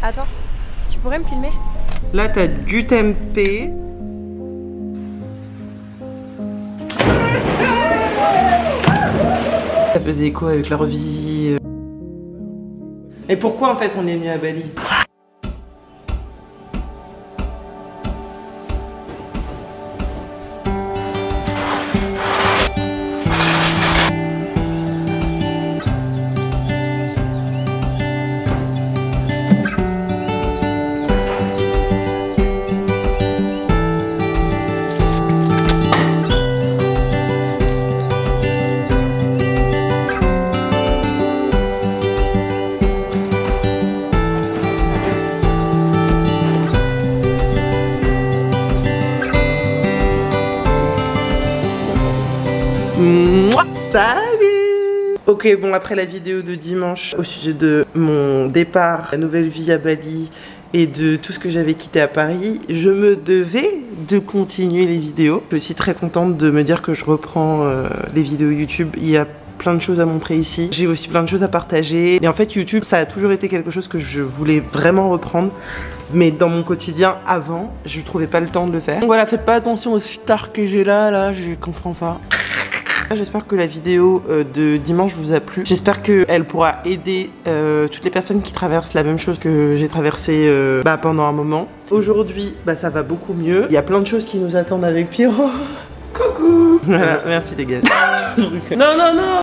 Attends, tu pourrais me filmer? Là, t'as du tempeh. Ça faisait écho avec la revue. Et pourquoi en fait on est venu à Bali? Salut! Ok, bon, après la vidéo de dimanche au sujet de mon départ, la nouvelle vie à Bali et de tout ce que j'avais quitté à Paris, je me devais de continuer les vidéos. Je suis très contente de me dire que je reprends les vidéos YouTube. Il y a plein de choses à montrer ici. J'ai aussi plein de choses à partager. Et en fait, YouTube, ça a toujours été quelque chose que je voulais vraiment reprendre. Mais dans mon quotidien, avant, je trouvais pas le temps de le faire. Donc voilà, faites pas attention aux stars que j'ai là, je comprends pas. J'espère que la vidéo de dimanche vous a plu. J'espère qu'elle pourra aider toutes les personnes qui traversent la même chose que j'ai traversé pendant un moment. Aujourd'hui, ça va beaucoup mieux. Il y a plein de choses qui nous attendent avec Pierrot. Coucou. Merci les gars. Non, non, non.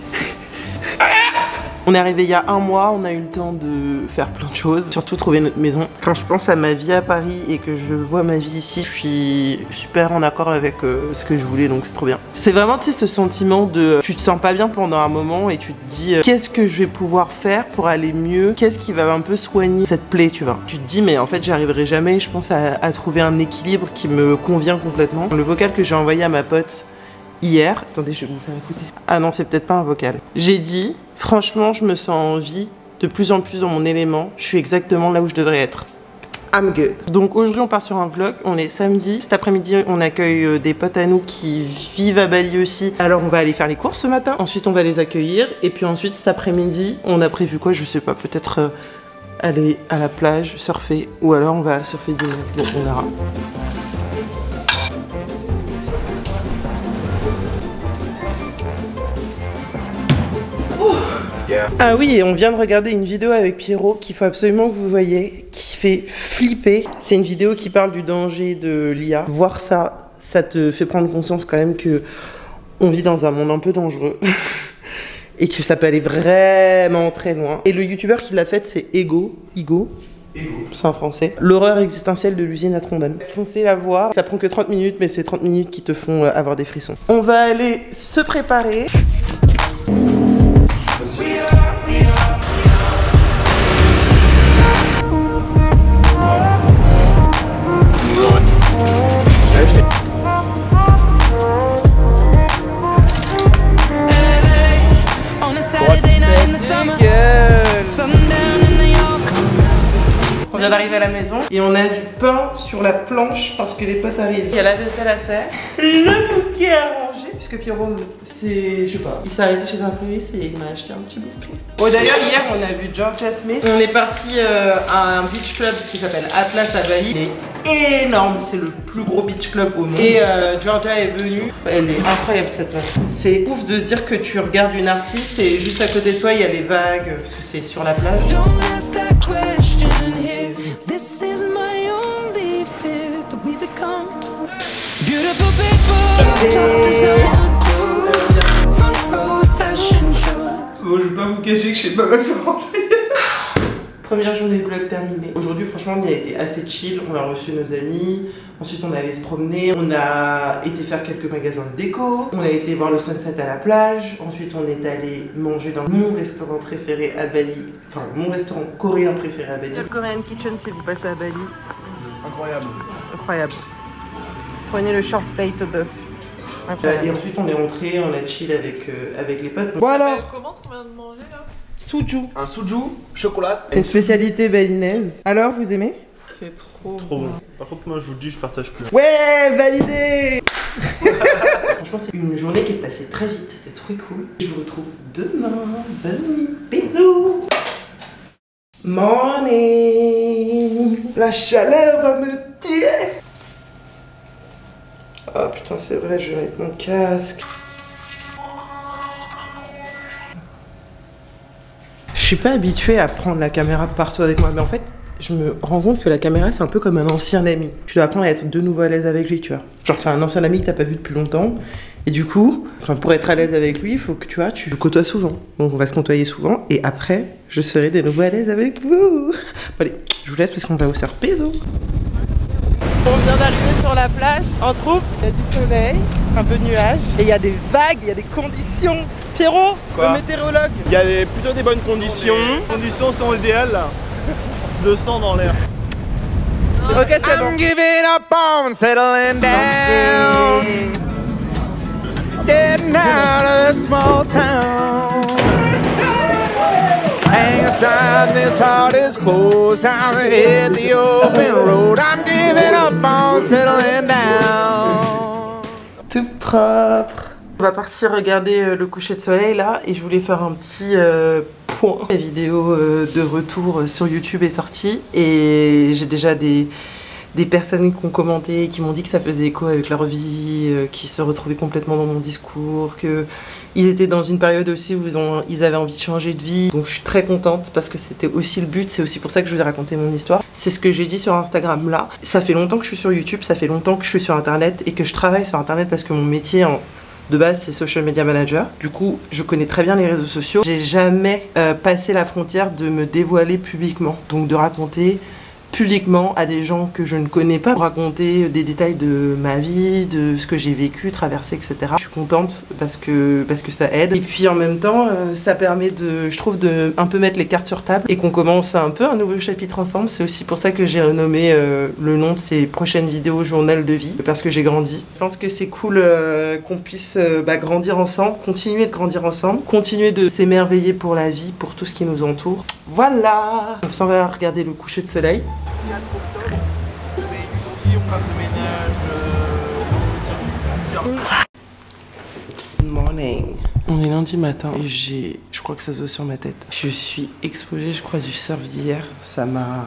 On est arrivé il y a un mois, on a eu le temps de faire plein de choses, surtout trouver notre maison. Quand je pense à ma vie à Paris et que je vois ma vie ici, je suis super en accord avec ce que je voulais, donc c'est trop bien. C'est vraiment, tu sais, ce sentiment de... Tu te sens pas bien pendant un moment et tu te dis qu'est-ce que je vais pouvoir faire pour aller mieux? Qu'est-ce qui va un peu soigner cette plaie, tu vois? Tu te dis, mais en fait, j'arriverai jamais, je pense, à trouver un équilibre qui me convient complètement. Le vocal que j'ai envoyé à ma pote hier... Attendez, je vais vous faire écouter. Ah non, c'est peut-être pas un vocal. J'ai dit... Franchement, je me sens en vie de plus en plus dans mon élément. Je suis exactement là où je devrais être. I'm good. Donc aujourd'hui, on part sur un vlog. On est samedi. Cet après-midi, on accueille des potes à nous qui vivent à Bali aussi. Alors, on va aller faire les courses ce matin. Ensuite, on va les accueillir. Et puis ensuite, cet après-midi, on a prévu quoi? Je sais pas. Peut-être aller à la plage, surfer. Ou alors, on va surfer demain. Bon, on verra. Ah oui, et on vient de regarder une vidéo avec Pierrot qu'il faut absolument que vous voyez, qui fait flipper. C'est une vidéo qui parle du danger de l'IA. Voir ça, ça te fait prendre conscience quand même que on vit dans un monde un peu dangereux. Et que ça peut aller vraiment très loin. Et le youtubeur qui l'a fait, c'est Igo. C'est en français. L'horreur existentielle de l'usine à trombone. Foncez la voir. Ça prend que 30 minutes, mais c'est 30 minutes qui te font avoir des frissons. On va aller se préparer. On vient d'arriver à la maison et on a du pain sur la planche parce que les potes arrivent. Il y a la vaisselle à faire, le bouquet à ranger, puisque Pierrot, c'est, je sais pas, il s'est arrêté chez un fleuriste et il m'a acheté un petit bouquet. Bon, d'ailleurs, hier, on a vu Georgia Smith. On est parti à un beach club qui s'appelle Atlas à Bali. Il est énorme, c'est le plus gros beach club au monde. Et Georgia est venue. Elle est incroyable cette meuf. C'est ouf de se dire que tu regardes une artiste et juste à côté de toi, il y a les vagues, parce que c'est sur la plage. This is my only fear that we become beautiful people. Bon, je vais pas vous cacher que je sais pas quoi se rentrer. Première journée de vlog terminée. Aujourd'hui, franchement, on y a été assez chill. On a reçu nos amis. Ensuite, on est allé se promener. On a été faire quelques magasins de déco. On a été voir le sunset à la plage. Ensuite, on est allé manger dans mon restaurant préféré à Bali. Enfin, mon restaurant coréen préféré à Bali. Le Korean Kitchen si vous passez à Bali. Incroyable. Incroyable. Prenez le short plate au bœuf. Et ensuite, on est rentré, on a chill avec les potes. Voilà. Comment ce qu'on vient de manger là? Suju. Un suju, chocolat. C'est une spécialité balinaise. Alors, vous aimez? C'est trop bon. Par contre, moi je vous le dis, je partage plus. Ouais, validé. Franchement, c'est une journée qui est passée très vite. C'était trop cool. Je vous retrouve demain. Bonne nuit. Bisous. Morning. La chaleur va me tuer. Oh putain, c'est vrai, je vais mettre mon casque. Je suis pas habituée à prendre la caméra partout avec moi, mais en fait, je me rends compte que la caméra, c'est un peu comme un ancien ami. Tu dois apprendre à être de nouveau à l'aise avec lui, tu vois. Genre, c'est un ancien ami que t'as pas vu depuis longtemps. Et du coup, pour être à l'aise avec lui, il faut que tu le côtoies souvent. Donc, on va se côtoyer souvent. Et après, je serai de nouveau à l'aise avec vous. Bon, allez, je vous laisse parce qu'on va au surf. Bisous. On vient d'arriver sur la plage en troupe. Il y a du soleil, un peu de nuages. Et il y a des vagues, il y a des conditions. Pierrot, Quoi? le météorologue. Il y a plutôt des bonnes conditions. Les conditions sont idéales là. Je le sens dans l'air. Ok, c'est bon. I'm giving up on settling down, getting out of the small town. Hang aside, this heart is closed. I'm hit the open road. I'm giving up on settling down. Tout propre. On va partir regarder le coucher de soleil là et je voulais faire un petit point. La vidéo de retour sur YouTube est sortie et j'ai déjà des personnes qui ont commenté, qui m'ont dit que ça faisait écho avec leur vie, qui se retrouvaient complètement dans mon discours, qu'ils étaient dans une période aussi où ils avaient envie de changer de vie. Donc je suis très contente parce que c'était aussi le but, c'est aussi pour ça que je vous ai raconté mon histoire. C'est ce que j'ai dit sur Instagram là. Ça fait longtemps que je suis sur YouTube, ça fait longtemps que je suis sur Internet et que je travaille sur Internet parce que mon métier de base, c'est social media manager. Du coup, je connais très bien les réseaux sociaux. J'ai jamais passé la frontière de me dévoiler publiquement. Donc de raconter publiquement à des gens que je ne connais pas, raconter des détails de ma vie, de ce que j'ai vécu, traversé, etc. Je suis contente parce que ça aide. Et puis en même temps, ça permet je trouve, de un peu mettre les cartes sur table et qu'on commence un peu un nouveau chapitre ensemble. C'est aussi pour ça que j'ai renommé le nom de ces prochaines vidéos journal de vie, parce que j'ai grandi. Je pense que c'est cool qu'on puisse grandir ensemble, continuer de grandir ensemble, continuer de s'émerveiller pour la vie, pour tout ce qui nous entoure. Voilà! On s'en va regarder le coucher de soleil. 4 octobre, mais ils nous ont dit on va de ménage, Good morning. On est lundi matin et je crois que ça se voit sur ma tête. Je suis exposée, je crois, du surf d'hier. Ça m'a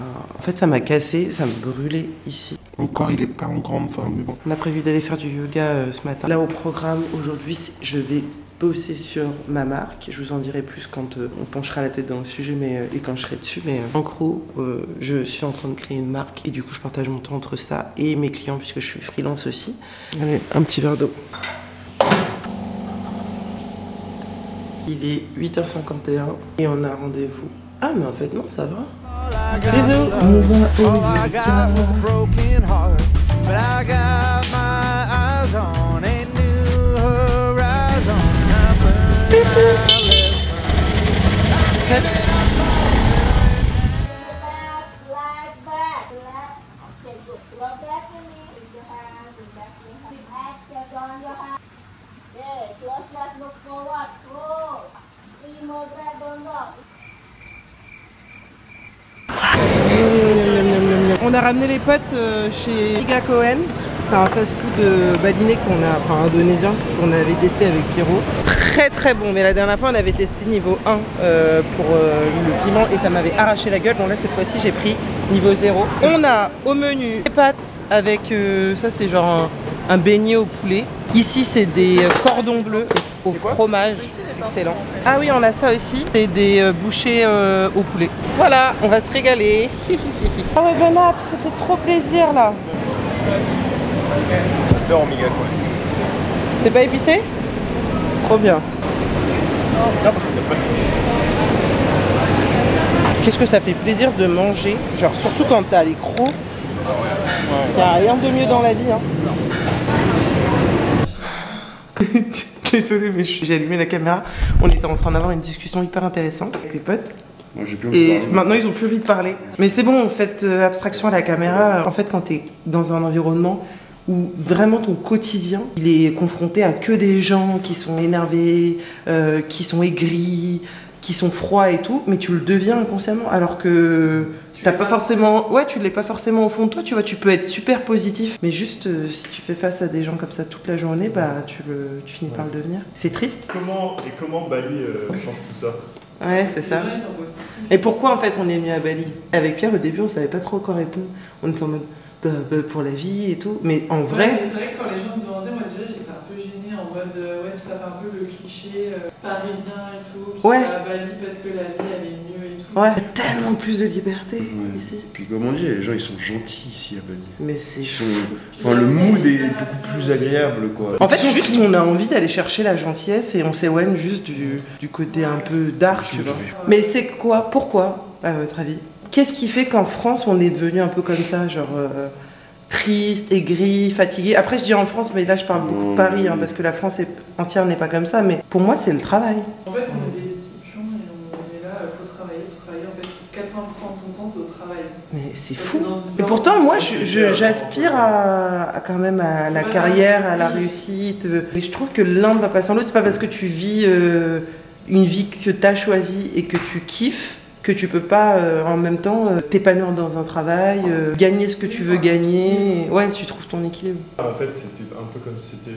cassé, ça me brûlait ici. Mon corps, il est pas en grande forme, mais bon. On a prévu d'aller faire du yoga ce matin. Là, au programme, aujourd'hui, je vais bosser sur ma marque. Je vous en dirai plus quand on penchera la tête dans le sujet et quand je serai dessus. Mais en gros, je suis en train de créer une marque et du coup, je partage mon temps entre ça et mes clients puisque je suis freelance aussi. Allez, un petit verre d'eau. Il est 8h51 et on a rendez-vous. Ah, mais en fait, non, ça va. Bisous. On va au All I got yoga. was a broken heart, but I got my eyes on a new horizon. I'm learning my lesson. On a ramené les potes chez Iga Cohen. C'est un fast-food balinais indonésien qu'on avait testé avec Pierrot. Très très bon, mais la dernière fois on avait testé niveau 1 pour le piment et ça m'avait arraché la gueule. Bon là cette fois-ci j'ai pris niveau 0. On a au menu des pâtes avec, ça c'est genre un beignet au poulet. Ici c'est des cordons bleus au fromage, c'est excellent. Ah oui, on a ça aussi, c'est des bouchées au poulet. Voilà, on va se régaler. Ah ouais, Ben App, ça fait trop plaisir là. J'adore Miga quoi. C'est pas épicé? Trop bien. Non, parce que t'as pas de Qu'est-ce que ça fait plaisir de manger, genre surtout quand t'as les crocs. Y'a rien de mieux dans la vie, hein. Désolé, mais j'ai allumé la caméra. On était en train d'avoir une discussion hyper intéressante avec les potes. Moi, j'ai plus envie de Et parler. maintenant, ils ont plus envie de parler. Mais c'est bon, faites abstraction à la caméra. En fait, quand t'es dans un environnement où vraiment ton quotidien, il est confronté à que des gens qui sont énervés, qui sont aigris, qui sont froids et tout, mais tu le deviens inconsciemment, alors que t'as pas forcément... Ouais, tu l'es pas forcément au fond de toi, tu vois, tu peux être super positif, mais juste si tu fais face à des gens comme ça toute la journée, bah tu finis par le devenir. C'est triste. Comment Bali change tout ça? Ouais, c'est ça. Les gens, ils sont positifs. Et pourquoi en fait on est venu à Bali? Avec Pierre, au début, on savait pas trop quoi répondre. On était en mode pour la vie et tout. Mais en Ouais, vrai. mais c'est vrai que quand les gens me demandaient, moi déjà j'étais un peu gênée en mode ouais, ça fait un peu le cliché parisien et tout. Qui Ouais. va à Bali parce que la vie elle est mieux et tout. Ouais, tellement plus de liberté Ouais. ici. Puis comme on dit, les gens ils sont gentils ici à Bali. Mais c'est. Ils sont... Enfin, le mood est beaucoup plus agréable quoi. En fait, juste on a envie d'aller chercher la gentillesse et on s'éloigne juste du côté un peu dark, tu vois. Mais c'est quoi? Pourquoi, à votre avis? Qu'est-ce qui fait qu'en France on est devenu un peu comme ça, genre triste, aigri, fatigué? Après, je dis en France, mais là je parle beaucoup de Paris, hein, parce que la France entière n'est pas comme ça. Mais pour moi, c'est le travail. En fait, on est des petits pions et on est là, faut travailler. En fait, 80% de ton temps, c'est au travail. Mais c'est Parce fou. que dans une Et banque, pourtant, moi, j'aspire à quand même à la carrière, à la réussite. Et je trouve que l'un ne va pas sans l'autre. C'est pas parce que tu vis une vie que tu as choisie et que tu kiffes que tu peux pas en même temps t'épanouir dans un travail, gagner ce que tu veux gagner. Ouais, tu trouves ton équilibre. En fait, c'était un peu comme si c'était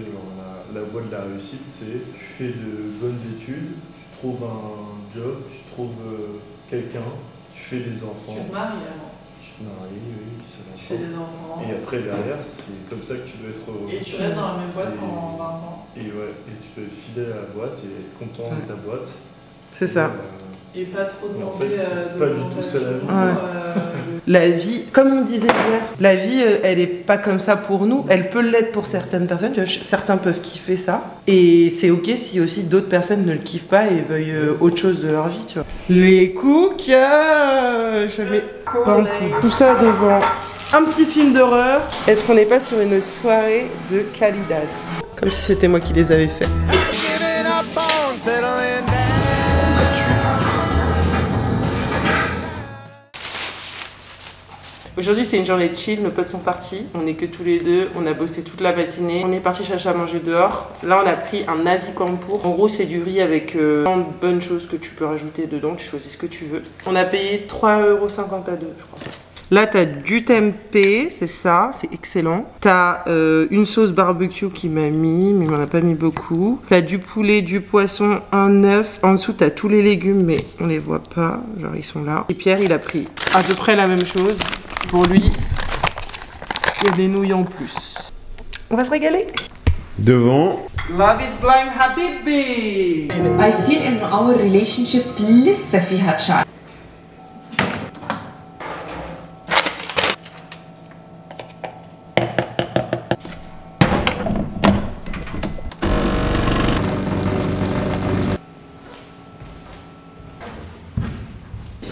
la voie de la réussite, c'est tu fais de bonnes études, tu trouves un job, tu trouves quelqu'un, tu fais des enfants. Tu te maries avant. Tu te maries, oui, puis ça Tu fais des enfants. Et après, derrière, c'est comme ça que tu dois être heureux. Et tu restes dans la même boîte pendant 20 ans. Et ouais, et tu dois être fidèle à la boîte et être content de ta boîte. C'est ça. Et pas trop Mais en demander fait, c'est pas du tout ça la vie. La vie, comme on disait hier, la vie, elle est pas comme ça pour nous. Elle peut l'être pour certaines personnes. Tu vois, certains peuvent kiffer ça. Et c'est ok si aussi d'autres personnes ne le kiffent pas et veuillent autre chose de leur vie, tu vois. Les cookies, jamais pas en fou. Tout ça devant un petit film d'horreur. Est-ce qu'on n'est pas sur une soirée de Calidad? Comme si c'était moi qui les avais fait. Giving up on settling down. Aujourd'hui, c'est une journée de chill, nos potes sont partis, on est que tous les deux, on a bossé toute la matinée, on est parti chercher à manger dehors. Là, on a pris un nasi campur. En gros, c'est du riz avec plein de bonnes choses que tu peux rajouter dedans, tu choisis ce que tu veux. On a payé 3,50 € à deux, je crois. Là, t'as du tempeh, c'est ça, c'est excellent. T'as une sauce barbecue qui m'a mis, mais il m'en a pas mis beaucoup. T'as du poulet, du poisson, un œuf. En dessous, t'as tous les légumes, mais on les voit pas, genre ils sont là. Et Pierre, il a pris à peu près la même chose. Pour lui, il y a des nouilles en plus. On va se régaler. Devant. Love is blind, habibi. I feel in our relationship لسه فيها تشعر.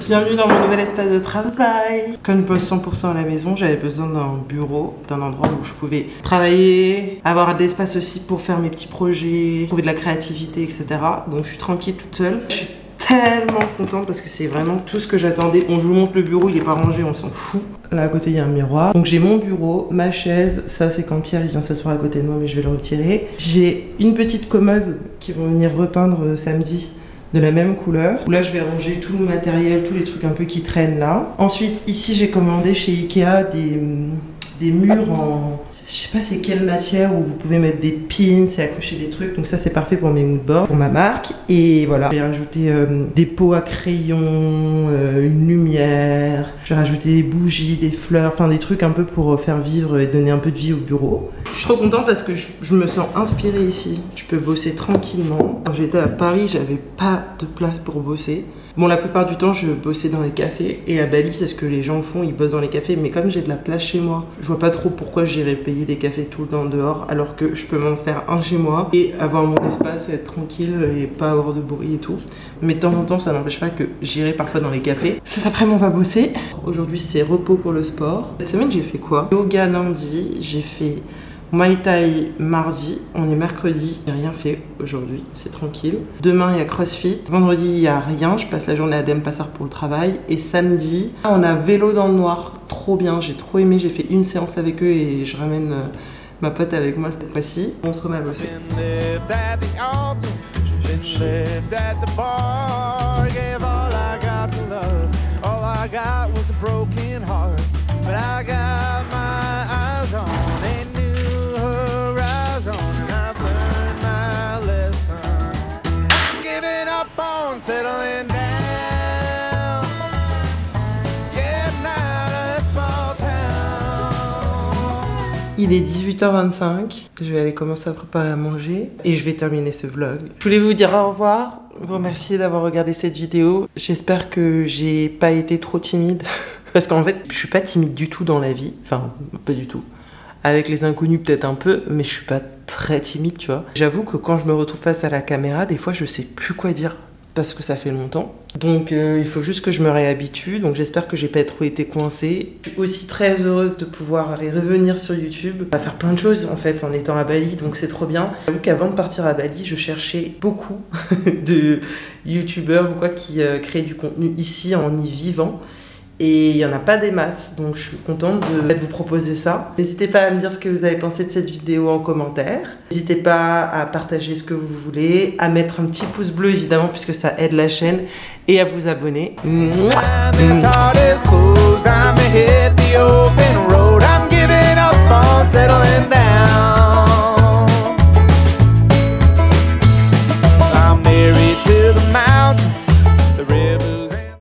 Bienvenue dans mon nouvel espace de travail. Comme je bosse 100% à la maison, j'avais besoin d'un bureau, d'un endroit où je pouvais travailler, avoir de l'espace aussi pour faire mes petits projets, trouver de la créativité, etc. Donc je suis tranquille toute seule. Je suis tellement contente parce que c'est vraiment tout ce que j'attendais. Bon, je vous montre le bureau, il est pas rangé, on s'en fout. Là à côté il y a un miroir. Donc j'ai mon bureau, ma chaise, ça c'est quand Pierre il vient s'asseoir à côté de moi mais je vais le retirer. J'ai une petite commode qui vont venir repeindre samedi, de la même couleur. Là je vais ranger tout le matériel, tous les trucs un peu qui traînent là. Ensuite ici j'ai commandé chez Ikea des murs en... Je sais pas c'est quelle matière où vous pouvez mettre des pins et accrocher des trucs. Donc ça c'est parfait pour mes moodboards, pour ma marque. Et voilà, j'ai rajouté des pots à crayon, une lumière. J'ai rajouté des bougies, des fleurs, enfin des trucs un peu pour faire vivre et donner un peu de vie au bureau. Je suis trop contente parce que je me sens inspirée ici. Je peux bosser tranquillement. Quand j'étais à Paris, j'avais pas de place pour bosser. Bon, la plupart du temps, je bossais dans les cafés. Et à Bali, c'est ce que les gens font, ils bossent dans les cafés. Mais comme j'ai de la place chez moi, je vois pas trop pourquoi j'irais payer des cafés tout le temps dehors, alors que je peux m'en faire un chez moi et avoir mon espace, être tranquille et pas avoir de bruit et tout. Mais de temps en temps, ça n'empêche pas que j'irai parfois dans les cafés. Cet après-midi, on va bosser. Aujourd'hui, c'est repos pour le sport. Cette semaine, j'ai fait quoi? Yoga lundi, j'ai fait Muay Thai mardi, on est mercredi, j'ai rien fait aujourd'hui, c'est tranquille. Demain il y a CrossFit, vendredi il y a rien, je passe la journée à Denpasar pour le travail. Et samedi, on a vélo dans le noir, trop bien, j'ai trop aimé, j'ai fait une séance avec eux et je ramène ma pote avec moi cette fois-ci. On se remet à bosser. Settling down. Il est 18h25, je vais aller commencer à préparer à manger et je vais terminer ce vlog. Je voulais vous dire au revoir, vous remercier d'avoir regardé cette vidéo. J'espère que j'ai pas été trop timide parce qu'en fait je suis pas timide du tout dans la vie, enfin pas du tout. Avec les inconnus peut-être un peu, mais je suis pas très timide, tu vois. J'avoue que quand je me retrouve face à la caméra, des fois je sais plus quoi dire parce que ça fait longtemps. Donc il faut juste que je me réhabitue, donc j'espère que j'ai pas trop été coincée. Je suis aussi très heureuse de pouvoir revenir sur YouTube, à faire plein de choses en fait en étant à Bali, donc c'est trop bien. J'avoue qu'avant de partir à Bali, je cherchais beaucoup de youtubeurs ou quoi qui créent du contenu ici en y vivant. Et il n'y en a pas des masses, donc je suis contente de vous proposer ça. N'hésitez pas à me dire ce que vous avez pensé de cette vidéo en commentaire. N'hésitez pas à partager ce que vous voulez, à mettre un petit pouce bleu évidemment puisque ça aide la chaîne et à vous abonner. Mouah.